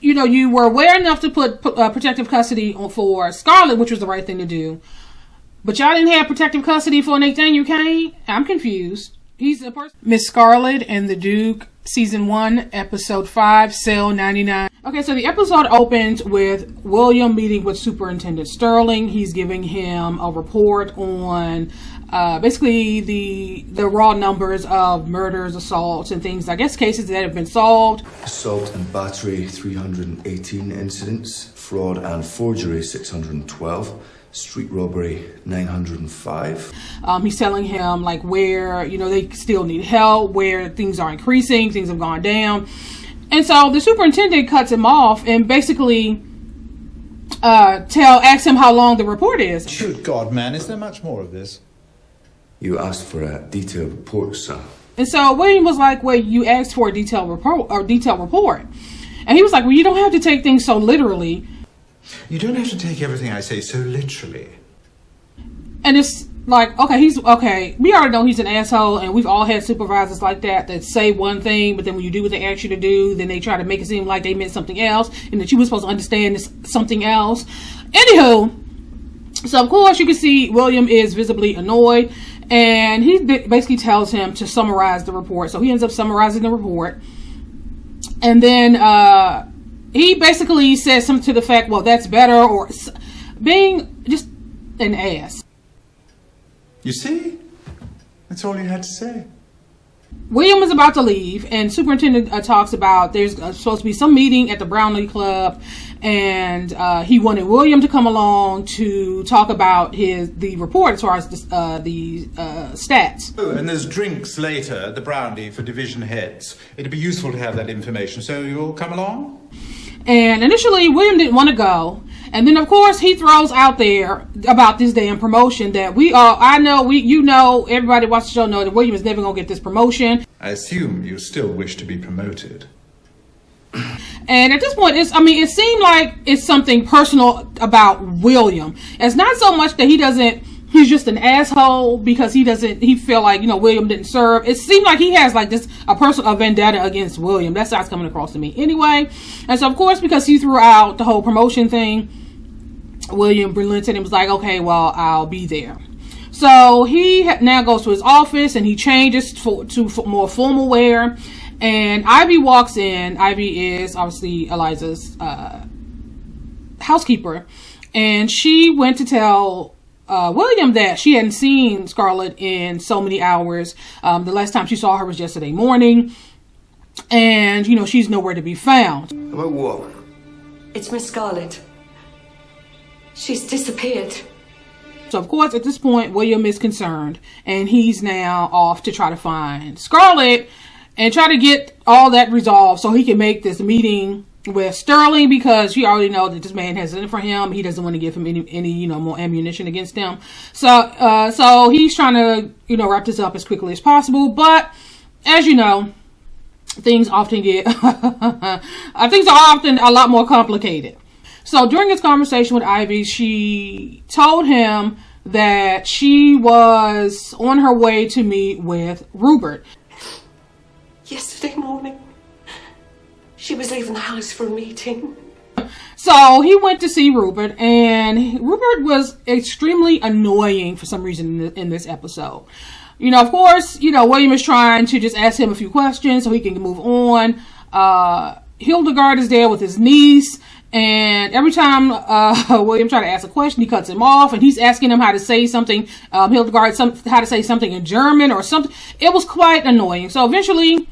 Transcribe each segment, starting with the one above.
you were aware enough to put protective custody for Scarlett, which was the right thing to do. But y'all didn't have protective custody for Nathaniel Kane? I'm confused. He's a person. Miss Scarlet and the Duke, Season 1, Episode 5, Cell 99. Okay, so the episode opens with William meeting with Superintendent Sterling. He's giving him a report on basically the raw numbers of murders, assaults, and things, I guess cases that have been solved. Assault and battery, 318 incidents. Fraud and forgery, 612. Street robbery, 905. He's telling him like where, they still need help, where things are increasing, things have gone down. And so the superintendent cuts him off and basically asks him how long the report is. Good God, man, is there much more of this? You asked for a detailed report, sir. And so William was like, well, you asked for a detailed report. And he was like, well, you don't have to take things so literally. You don't have to take everything I say so literally. And it's like, okay. We already know he's an asshole, and we've all had supervisors like that say one thing, but then when you do what they ask you to do, then they try to make it seem like they meant something else, and that you were supposed to understand this something else. Anywho, so of course you can see William is visibly annoyed, and he basically tells him to summarize the report. So he ends up summarizing the report, and then he basically says something to the fact, well, that's better, or being just an ass. You see? That's all you had to say. William is about to leave, and superintendent talks about there's supposed to be some meeting at the Brownlee Club, and he wanted William to come along to talk about the report as far as the stats. Oh, and there's drinks later at the Brownlee for division heads. It'd be useful to have that information, so you'll come along? And initially, William didn't want to go. And then, of course, he throws out there about this damn promotion that everybody watching the show know that William is never going to get this promotion. I assume you still wish to be promoted. And at this point, it seemed like it's something personal about William. It's not so much that he's just an asshole because he feel like, William didn't serve. It seemed like he has like a personal vendetta against William. That's how it's coming across to me anyway. And so of course, because he threw out the whole promotion thing, William relented and was like, okay, well, I'll be there. So he now goes to his office and he changes to more formal wear. And Ivy walks in. Ivy is obviously Eliza's housekeeper. And she went to tell William that she hadn't seen Scarlett in so many hours. The last time she saw her was yesterday morning. And, she's nowhere to be found. About what? It's Miss Scarlet. She's disappeared. So, of course, at this point, William is concerned. And he's now off to try to find Scarlett and try to get all that resolved so he can make this meeting with Sterling, because he already knows that this man has it for him. He doesn't want to give him any more ammunition against him. So he's trying to, wrap this up as quickly as possible. But as you know, things often things are often a lot more complicated. So during his conversation with Ivy, she told him that she was on her way to meet with Rupert. Yesterday morning, she was leaving the house for a meeting. So he went to see Rupert, and Rupert was extremely annoying for some reason in this episode. Of course, William is trying to just ask him a few questions so he can move on. Hildegard is there with his niece, and every time William tried to ask a question, he cuts him off, and he's asking him how to say something. Hildegard, how to say something in German or something. It was quite annoying. So eventually,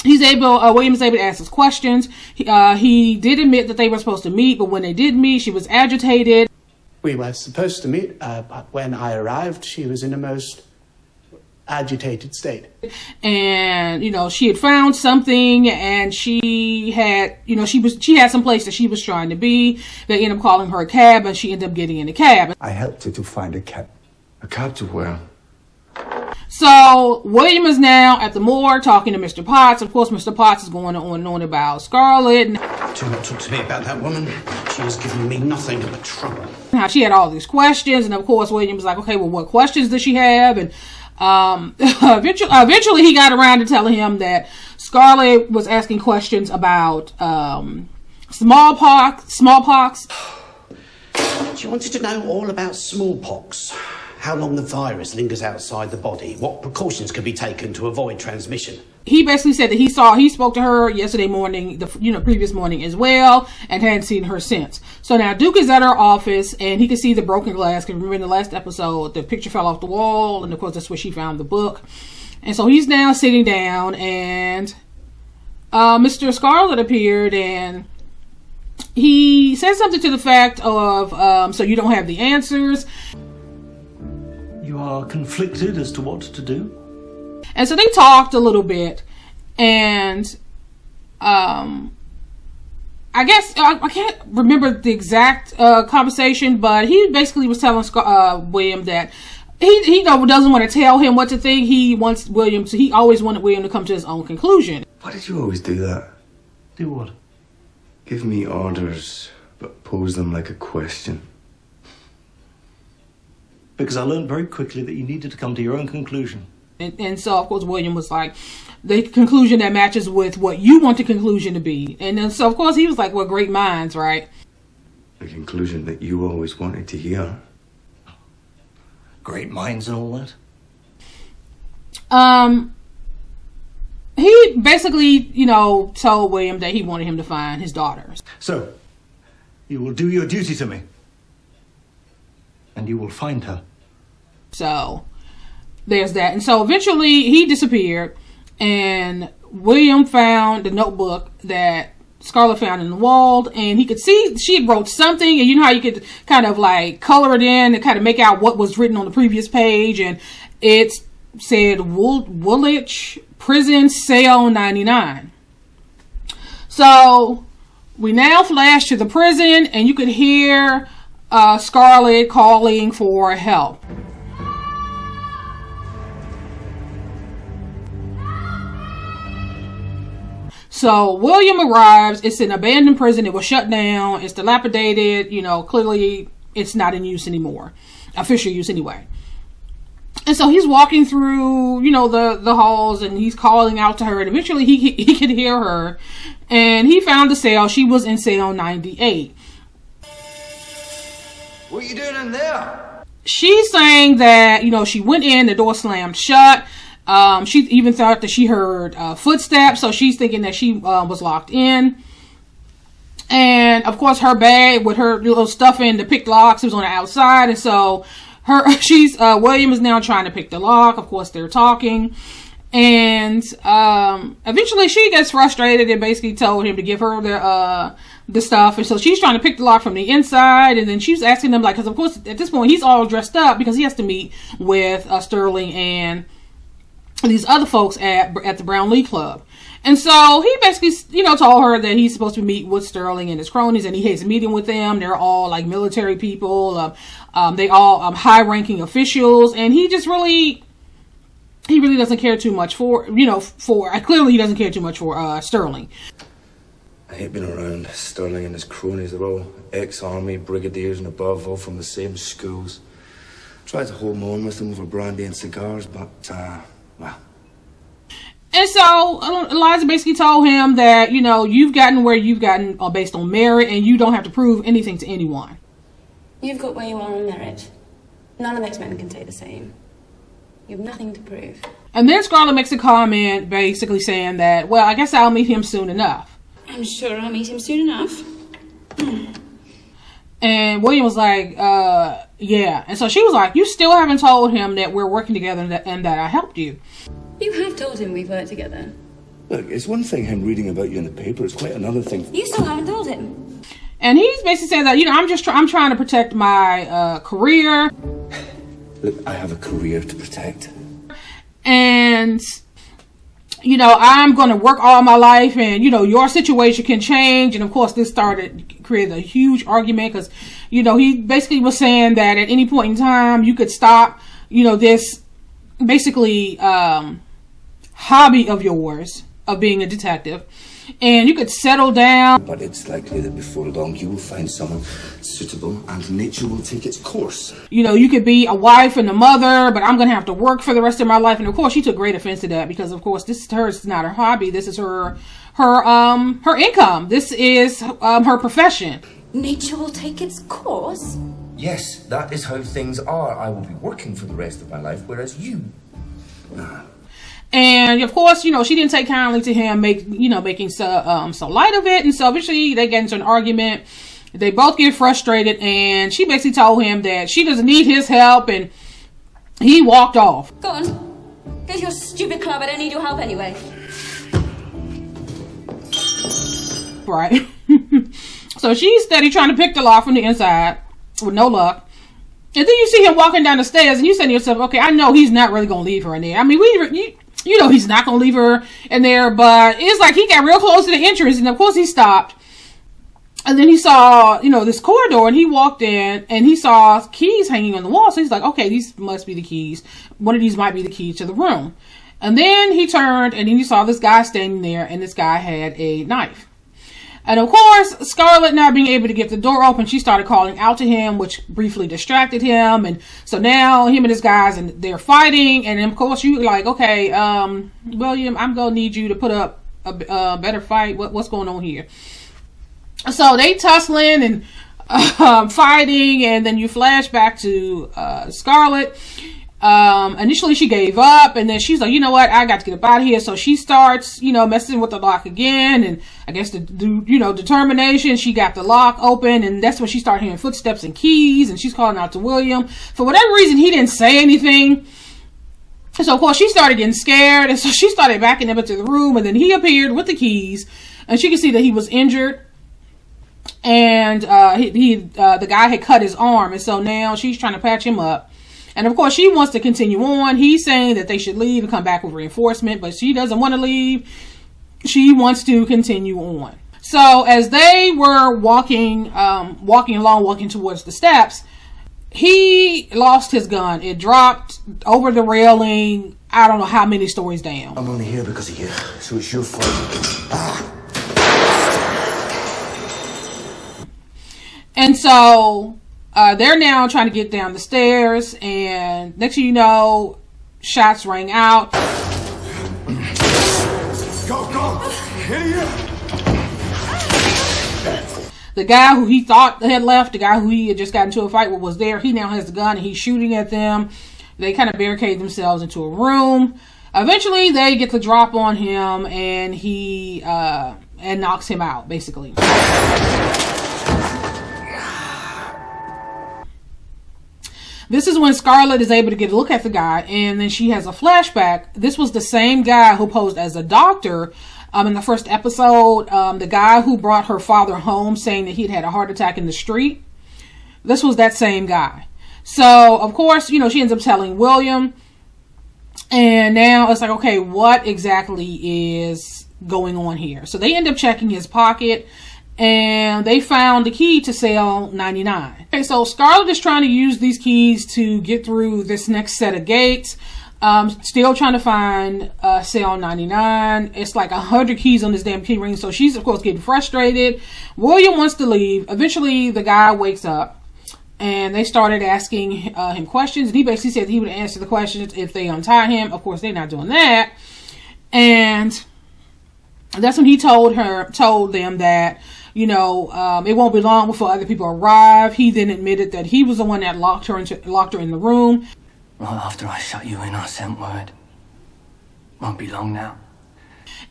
William is able to ask his questions. He did admit that they were supposed to meet, but when they did meet, she was agitated. We were supposed to meet, but when I arrived, she was in a most agitated state. And, she had found something, and she had some place that she was trying to be. They ended up calling her a cab, and she ended up getting in a cab. I helped her to find a cab. A cab to where? So William is now at the morgue talking to Mr. Potts. Of course, Mr. Potts is going on and on about Scarlett. Do not talk to me about that woman. She has given me nothing but trouble. How she had all these questions, and of course William was like, okay, well, what questions does she have? And eventually he got around to telling him that Scarlett was asking questions about smallpox. She wanted to know all about smallpox, how long the virus lingers outside the body, what precautions can be taken to avoid transmission. He basically said that he spoke to her yesterday morning, previous morning as well, and hadn't seen her since. So now Duke is at her office, and he can see the broken glass, because remember in the last episode, the picture fell off the wall, and of course that's where she found the book. And so he's now sitting down, and Mr. Scarlet appeared, and he said something to the fact of, so you don't have the answers. You are conflicted as to what to do? And so they talked a little bit, and I guess I can't remember the exact conversation, but he basically was telling William that he doesn't want to tell him what to think. He wants William to. He always wanted William to come to his own conclusion. Why did you always do that? Do what? Give me orders, but pose them like a question. Because I learned very quickly that you needed to come to your own conclusion. And so, of course, William was like, the conclusion that matches with what you want the conclusion to be. And then, so, of course, he was like, well, great minds, right? The conclusion that you always wanted to hear. Great minds and all that? He basically, told William that he wanted him to find his daughters. So, you will do your duty to me. And you will find her. So there's that. And so eventually he disappeared, and William found the notebook that Scarlett found in the wall, and he could see she had wrote something, and you know how you could kind of like color it in and kind of make out what was written on the previous page, and it said Woolwich Prison Cell 99. So we now flash to the prison, and you could hear Scarlett calling for help. So William arrives. It's an abandoned prison. It was shut down. It's dilapidated. Clearly it's not in use anymore. Official use anyway. And so he's walking through, the halls, and he's calling out to her. And eventually he could hear her. And he found the cell. She was in cell 98. What are you doing in there? She's saying that, she went in, the door slammed shut. She even thought that she heard footsteps, so she's thinking that she was locked in. And of course, her bag with her little stuff in to pick locks was on the outside, and so William is now trying to pick the lock. Of course, they're talking, and eventually she gets frustrated and basically told him to give her the stuff, and so she's trying to pick the lock from the inside, and then she's asking him because of course at this point he's all dressed up because he has to meet with Sterling and these other folks at the Brownlee Club. And so he basically, told her that he's supposed to meet with Sterling and his cronies, and he hates meeting with them. They're all like military people. They all high-ranking officials, and he really doesn't care too much clearly he doesn't care too much for Sterling. I hate being around Sterling and his cronies. They're all ex-army, brigadiers and above, all from the same schools. Tried to hold my own with them over brandy and cigars, but, well. And so Eliza basically told him that, you've gotten where you've gotten based on merit, and you don't have to prove anything to anyone. You've got where you are on merit. None of those men can say the same. You have nothing to prove. And then Scarlett makes a comment basically saying that, well, I guess I'll meet him soon enough. I'm sure I'll meet him soon enough. And William was like, yeah. And so she was like, you still haven't told him that we're working together and that I helped you. You have told him we've worked together. Look, it's one thing him reading about you in the paper. It's quite another thing. You still haven't told him. And he's basically saying that, I'm trying to protect my career. Look, I have a career to protect. And, I'm going to work all my life, and, your situation can change. And of course, this created a huge argument because, he basically was saying that at any point in time, you could stop, this basically hobby of yours of being a detective, and you could settle down. But it's likely that before long you will find someone suitable and nature will take its course. You could be a wife and a mother, but I'm going to have to work for the rest of my life. And of course, she took great offense to that because, of course, this is hers, it's not her hobby. This is her her income. This is her profession. Nature will take its course. Yes, that is how things are. I will be working for the rest of my life, whereas you... And of course, you know, she didn't take kindly to him making so light of it. And so eventually they get into an argument. They both get frustrated, and she basically told him that she doesn't need his help, and he walked off. Go on. Get your stupid club. I don't need your help anyway. Right. So she's steady trying to pick the lock from the inside with no luck. And then you see him walking down the stairs, and you say to yourself, okay, I know he's not really going to leave her in there. I mean, you know he's not going to leave her in there, but it's like he got real close to the entrance, and of course he stopped. And then he saw, you know, this corridor, and he walked in, and he saw keys hanging on the wall. So he's like, okay, these must be the keys. One of these might be the key to the room. And then he turned, and then he saw this guy standing there, and this guy had a knife. And of course, Scarlett, not being able to get the door open, she started calling out to him, which briefly distracted him. And so now him and his guys, and they're fighting. And of course, you like, okay, William, I'm going to need you to put up a better fight. What's going on here? So they tussling and fighting, and then you flash back to Scarlett. Initially she gave up, and then she's like, you know what, I got to get up out of here. So she starts, you know, messing with the lock again, and I guess determination, she got the lock open, and that's when she started hearing footsteps and keys, and she's calling out to William. For whatever reason, he didn't say anything. So of course she started getting scared, and so she started backing up into the room, and then he appeared with the keys, and she could see that he was injured. And the guy had cut his arm, and so now she's trying to patch him up. And of course she wants to continue on. He's saying that they should leave and come back with reinforcement, but she doesn't want to leave. She wants to continue on. So as they were walking towards the steps, he lost his gun. It dropped over the railing, I don't know how many stories down. I'm only here because of you, so it's your fault. And so they're now trying to get down the stairs, and next thing you know, shots rang out. Go! Here! The guy who he thought had left, the guy who he had just got into a fight with was there. He now has the gun, and he's shooting at them. They kind of barricade themselves into a room. Eventually, they get the drop on him, and he knocks him out, basically. This is when Scarlett is able to get a look at the guy, and then she has a flashback. This was the same guy who posed as a doctor in the first episode. The guy who brought her father home saying that he'd had a heart attack in the street. This was that same guy. So, of course, you know, she ends up telling William. And now it's like, okay, what exactly is going on here? So they end up checking his pocket, and they found the key to cell 99. Okay, so Scarlett is trying to use these keys to get through this next set of gates. Still trying to find cell 99. It's like 100 keys on this damn key ring. So she's, of course, getting frustrated. William wants to leave. Eventually, the guy wakes up, and they started asking him questions. And he basically said he would answer the questions if they untie him. Of course, they're not doing that. And that's when he told them that, you know, it won't be long before other people arrive. He then admitted that he was the one that locked her in the room. Well, after I shut you in, I sent word. Won't be long now.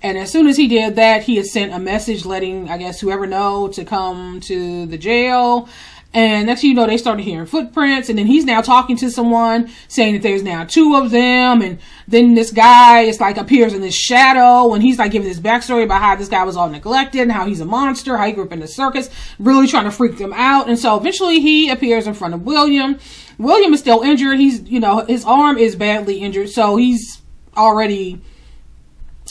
And as soon as he did that, he had sent a message letting, I guess, whoever know to come to the jail. And next thing you know, they started hearing footprints, and then he's now talking to someone saying that there's now 2 of them. And then this guy is like appears in this shadow, and he's like giving this backstory about how this guy was all neglected and how he's a monster, how he grew up in the circus, really trying to freak them out. And so eventually he appears in front of William. William is still injured. He's, you know, his arm is badly injured, so he's already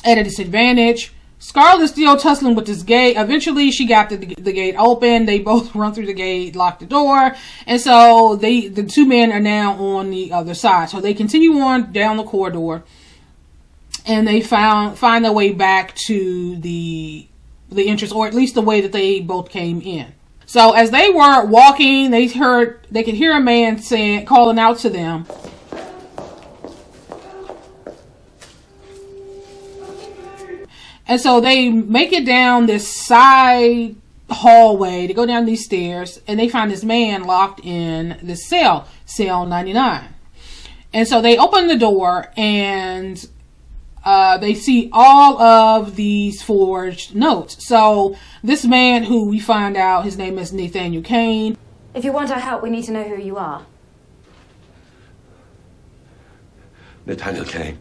at a disadvantage. Scarlett is still tussling with this gate. Eventually, she got the gate open. They both run through the gate, lock the door. And so the 2 men are now on the other side. So they continue on down the corridor, and they find their way back to the entrance, or at least the way that they both came in. So as they were walking, they could hear a man calling out to them. And so they make it down this side hallway to go down these stairs, and they find this man locked in this cell 99. And so they open the door, and they see all of these forged notes. So this man, who we find out his name is Nathaniel Kane. If you want our help, we need to know who you are. Nathaniel Kane.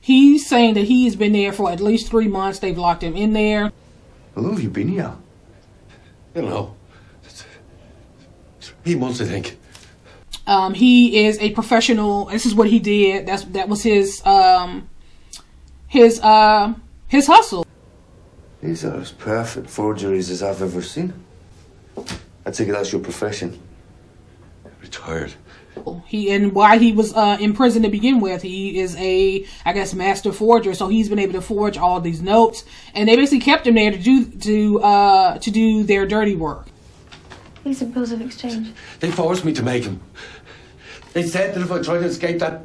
He's saying that he's been there for at least 3 months. They've locked him in there. How long have you been here? I don't know. 3 months, I think. He is a professional. This is what he did. That was his hustle. These are as perfect forgeries as I've ever seen. I take it that's your profession. Retired. And why he was in prison to begin with, he is a, I guess, master forger. So he's been able to forge all these notes, and they basically kept him there to do their dirty work. These are bills of exchange. They forced me to make them. They said that if I tried to escape, that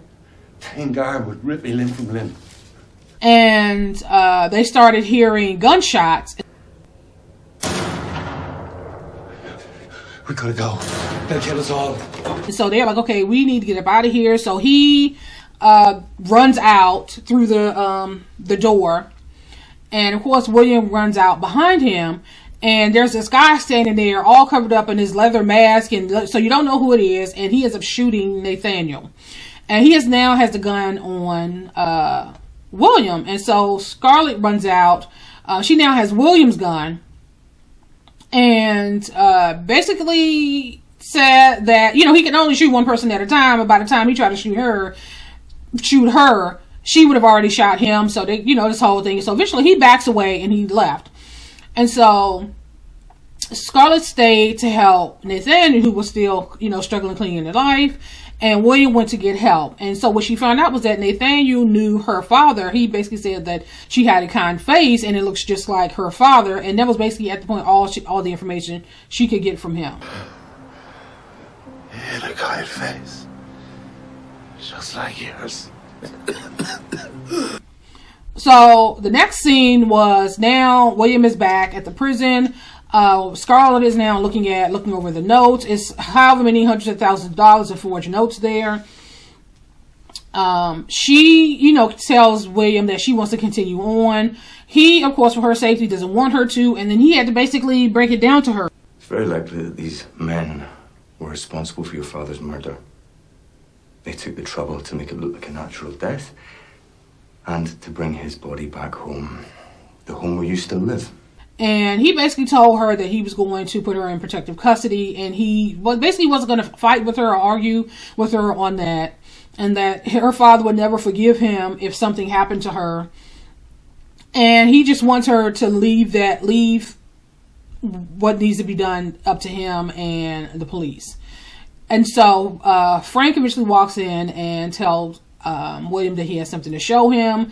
thing guard would rip me limb from limb. And they started hearing gunshots. We gotta go. They'll kill us all. And so they're like, okay, we need to get up out of here. So he runs out through the door, and of course William runs out behind him. And there's this guy standing there, all covered up in his leather mask, and so you don't know who it is. And he ends up shooting Nathaniel, and he now has the gun on William. And so Scarlett runs out. She now has William's gun, and basically said that, you know, he can only shoot one person at a time, and by the time he tried to shoot her, she would have already shot him. So they, you know, this whole thing. So eventually he backs away and he left. And so Scarlett stayed to help Nathaniel, who was still, you know, struggling clinging to life, and William went to get help. And so what she found out was that Nathaniel knew her father. He basically said that she had a kind face and it looks just like her father, and that was basically at the point all the information she could get from him. He had a kind face, just like yours. So the next scene was, now William is back at the prison. Scarlett is now looking over the notes. It's however many hundreds of thousands of dollars of forged notes there. She, you know, tells William that she wants to continue on. He, of course, for her safety, doesn't want her to, and then he had to basically break it down to her. It's very likely that these men were responsible for your father's murder. They took the trouble to make it look like a natural death, and to bring his body back home, the home where you still live. And he basically told her that he was going to put her in protective custody, and he basically wasn't going to fight with her or argue with her on that, and that her father would never forgive him if something happened to her. And he just wants her to leave what needs to be done up to him and the police. And so Frank eventually walks in and tells William that he has something to show him.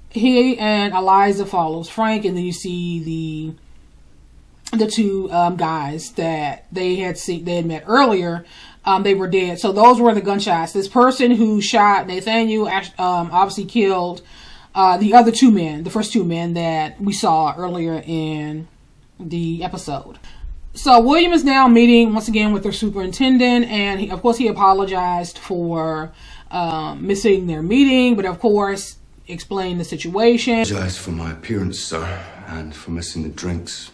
He and Eliza follows Frank, and then you see the two guys that they had met earlier. They were dead. So those were the gunshots. This person who shot Nathaniel obviously killed the other two men, the first two men that we saw earlier in the episode. So William is now meeting once again with their superintendent, and of course he apologized for missing their meeting, but of course explained the situation. I apologize for my appearance, sir, and for missing the drinks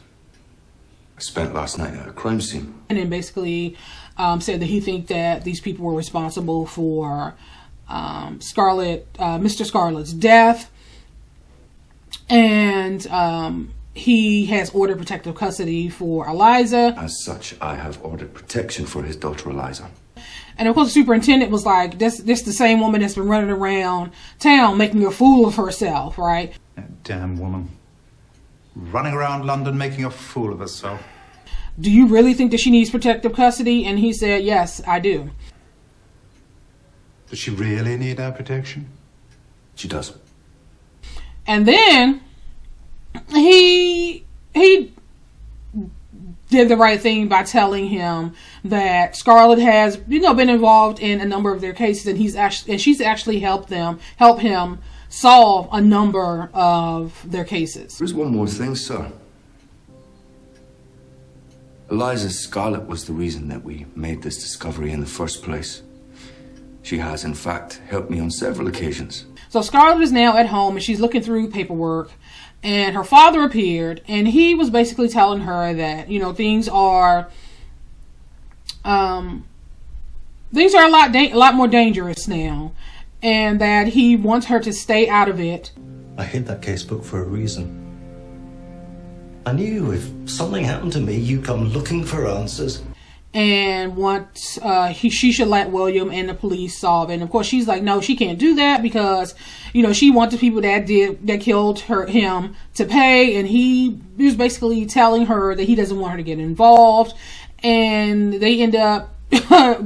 I spent last night at a crime scene. And then basically said that he think that these people were responsible for Mr. Scarlett's death, and he has ordered protective custody for Eliza. As such, I have ordered protection for his daughter Eliza. And of course the superintendent was like, this the same woman that's been running around town making a fool of herself, right? That damn woman. Running around London making a fool of herself. Do you really think that she needs protective custody? And he said, yes, I do. Does she really need our protection? She does. And then he did the right thing by telling him that Scarlett has, you know, been involved in a number of their cases, and she's actually helped him solve a number of their cases. There's one more thing, sir. Eliza Scarlet was the reason that we made this discovery in the first place. She has, in fact, helped me on several occasions. So Scarlett is now at home and she's looking through paperwork, and her father appeared, and he was basically telling her that, you know, things are a lot more dangerous now, and that he wants her to stay out of it. I hid that casebook for a reason. I knew if something happened to me, you'd come looking for answers. And wants she should let William and the police solve it. And of course she's like, no, she can't do that, because, you know, she wants the people that killed him to pay, and he was basically telling her that he doesn't want her to get involved. And they end up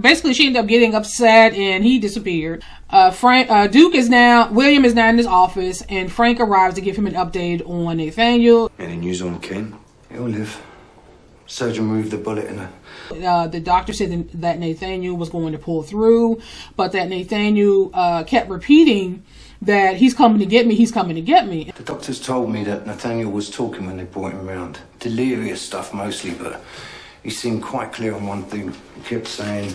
basically she ended up getting upset and he disappeared. William is now in his office, and Frank arrives to give him an update on Nathaniel. Any news on Ken? He'll live. Surgeon removed the bullet in her. The doctor said that Nathaniel was going to pull through, but that Nathaniel kept repeating that he's coming to get me, he's coming to get me. The doctors told me that Nathaniel was talking when they brought him around. Delirious stuff mostly, but he seemed quite clear on one thing. He kept saying,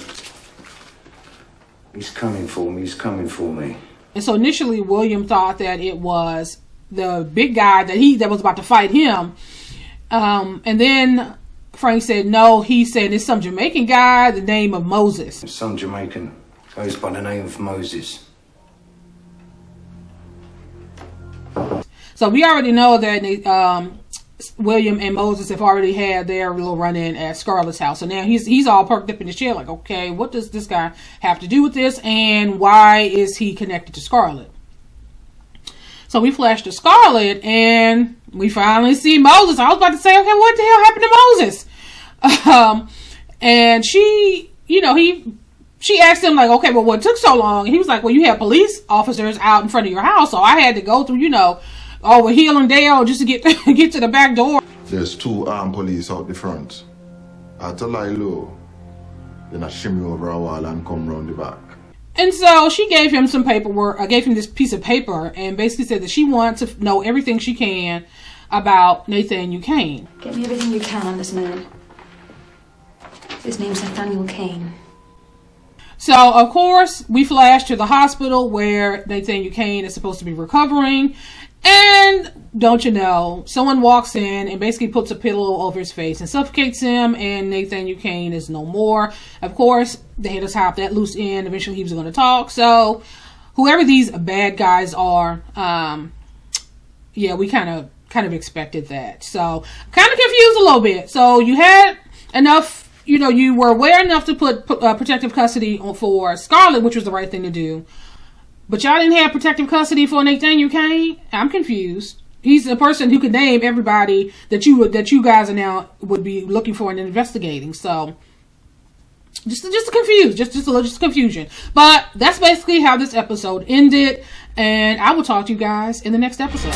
he's coming for me, he's coming for me. And so initially William thought that it was the big guy that was about to fight him. And then Frank said, no, he said it's some Jamaican guy, the name of Moses. Some Jamaican goes by the name of Moses. So we already know that William and Moses have already had their little run-in at Scarlett's house. So now he's all perked up in his chair like, okay, what does this guy have to do with this, and why is he connected to Scarlett? So we flash to Scarlett, and we finally see Moses. I was about to say, okay, what the hell happened to Moses? And she, she asked him, like, okay, well, what took so long? And he was like, well, you had police officers out in front of your house, so I had to go through, with Hale and Dale just to get to the back door. There's 2 armed police out the front. I tell lie low, then I shimmy over a wall and come round the back. And so she gave him some paperwork. I gave him this piece of paper and basically said that she wants to know everything she can about Nathaniel Kane. Get me everything you can on this man. His name's Nathaniel Kane. So, of course, we flash to the hospital where Nathaniel Kane is supposed to be recovering. And don't you know, someone walks in and basically puts a pillow over his face and suffocates him, and Nathaniel Kane is no more. Of course, they had to top that loose end. Eventually he was going to talk. So whoever these bad guys are, yeah, we kind of expected that. So kind of confused a little bit. So you had enough, you were aware enough to put protective custody for Scarlett, which was the right thing to do. But y'all didn't have protective custody for Nathaniel Kane? I'm confused. He's the person who could name everybody that you guys are now would be looking for and investigating. So just confused, just confusion. But that's basically how this episode ended, and I will talk to you guys in the next episode.